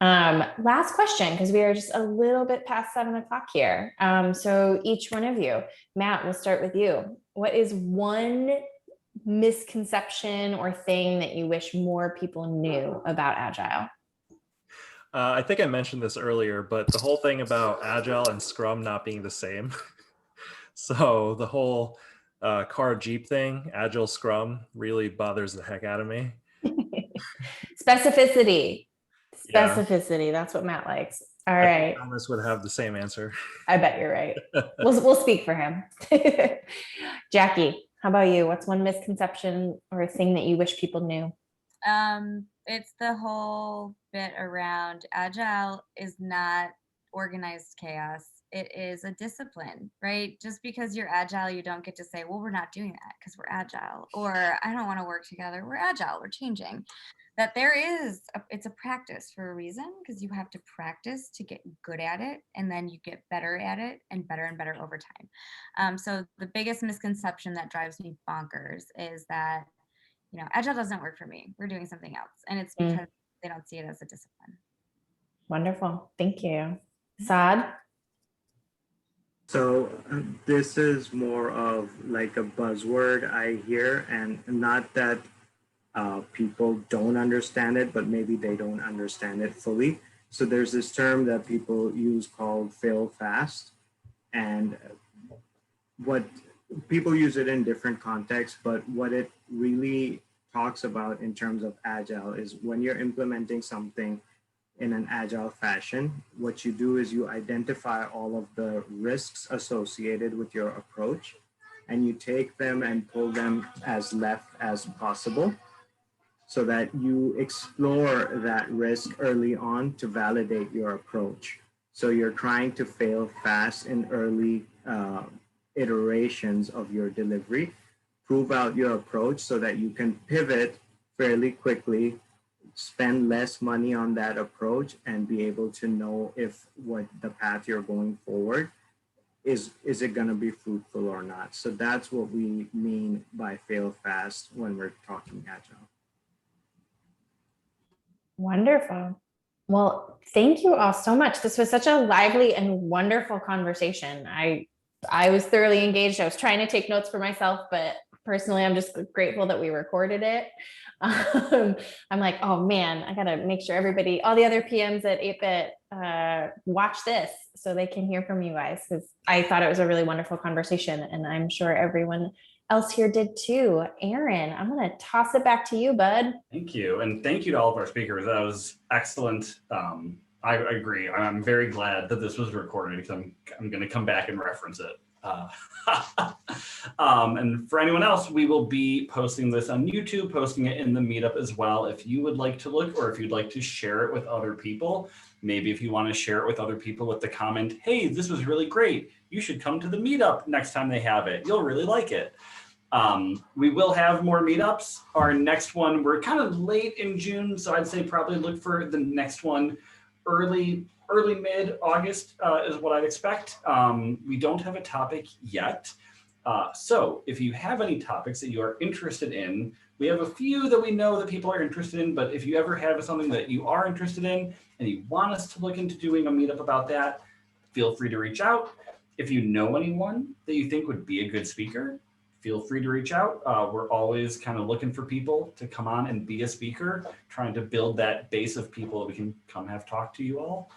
Last question, because we are just a little bit past 7 o'clock here. So each one of you, Matt, we'll start with you. What is one misconception or thing that you wish more people knew about Agile? I think I mentioned this earlier, but the whole thing about Agile and Scrum not being the same. So the whole car Jeep thing, Agile Scrum, really bothers the heck out of me. Specificity. Yeah. Specificity. That's what Matt likes. All I right. think Thomas would have the same answer. I bet you're right. We'll speak for him. Jackie, how about you? What's one misconception or thing that you wish people knew? It's the whole bit around Agile is not organized chaos. It is a discipline, right? Just because you're Agile, you don't get to say, well, we're not doing that because we're Agile, or I don't want to work together. We're Agile, we're changing. That there is, it's a practice for a reason, because you have to practice to get good at it, and then you get better at it and better over time. So the biggest misconception that drives me bonkers is that, you know, Agile doesn't work for me. We're doing something else. And it's because they don't see it as a discipline. Wonderful. Thank you. Saad? So this is more of like a buzzword I hear, and not that people don't understand it, but maybe they don't understand it fully. So there's this term that people use called fail fast. And what people use it in different contexts, but what it really talks about in terms of Agile is when you're implementing something in an Agile fashion, what you do is you identify all of the risks associated with your approach, and you take them and pull them as left as possible, so that you explore that risk early on to validate your approach. So you're trying to fail fast in early iterations of your delivery, prove out your approach so that you can pivot fairly quickly, spend less money on that approach, and be able to know if what the path you're going forward is it going to be fruitful or not. So that's what we mean by fail fast when we're talking Agile. Wonderful. Well, thank you all so much. This was such a lively and wonderful conversation. I was thoroughly engaged. I was trying to take notes for myself, but personally, I'm just grateful that we recorded it. I'm like, oh man, I gotta make sure everybody, all the other PMs at 8-Bit watch this so they can hear from you guys, because I thought it was a really wonderful conversation, and I'm sure everyone else here did too. Aaron, I'm gonna toss it back to you, bud. Thank you. And thank you to all of our speakers. That was excellent. I agree. I'm very glad that this was recorded, because I'm going to come back and reference it. And for anyone else, we will be posting this on YouTube, posting it in the meetup as well. If you would like to look, or if you'd like to share it with other people, maybe if you want to share it with other people with the comment, hey, this was really great, you should come to the meetup next time they have it. You'll really like it. We will have more meetups. Our next one, we're kind of late in June, so I'd say probably look for the next one early mid-August is what I'd expect. We don't have a topic yet. So if you have any topics that you are interested in, we have a few that we know that people are interested in, but if you ever have something that you are interested in and you want us to look into doing a meetup about that, feel free to reach out. If you know anyone that you think would be a good speaker, feel free to reach out. We're always kind of looking for people to come on and be a speaker, trying to build that base of people that we can come have talk to you all.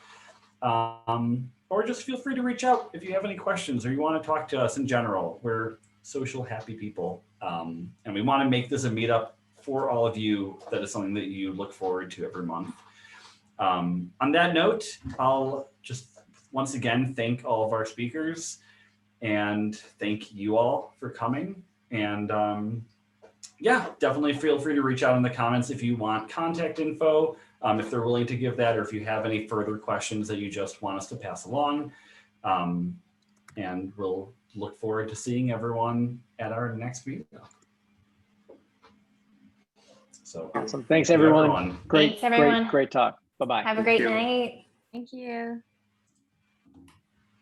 Or just feel free to reach out if you have any questions or you want to talk to us in general. We're social, happy people. And we want to make this a meetup for all of you that is something that you look forward to every month. On that note, I'll just once again thank all of our speakers and thank you all for coming. And yeah, definitely feel free to reach out in the comments if you want contact info, if they're willing to give that, or if you have any further questions that you just want us to pass along. And we'll look forward to seeing everyone at our next meetup. So awesome. Thanks, everyone. Great, Thanks, everyone. great talk. Bye-bye. Have a great you. night. Thank you.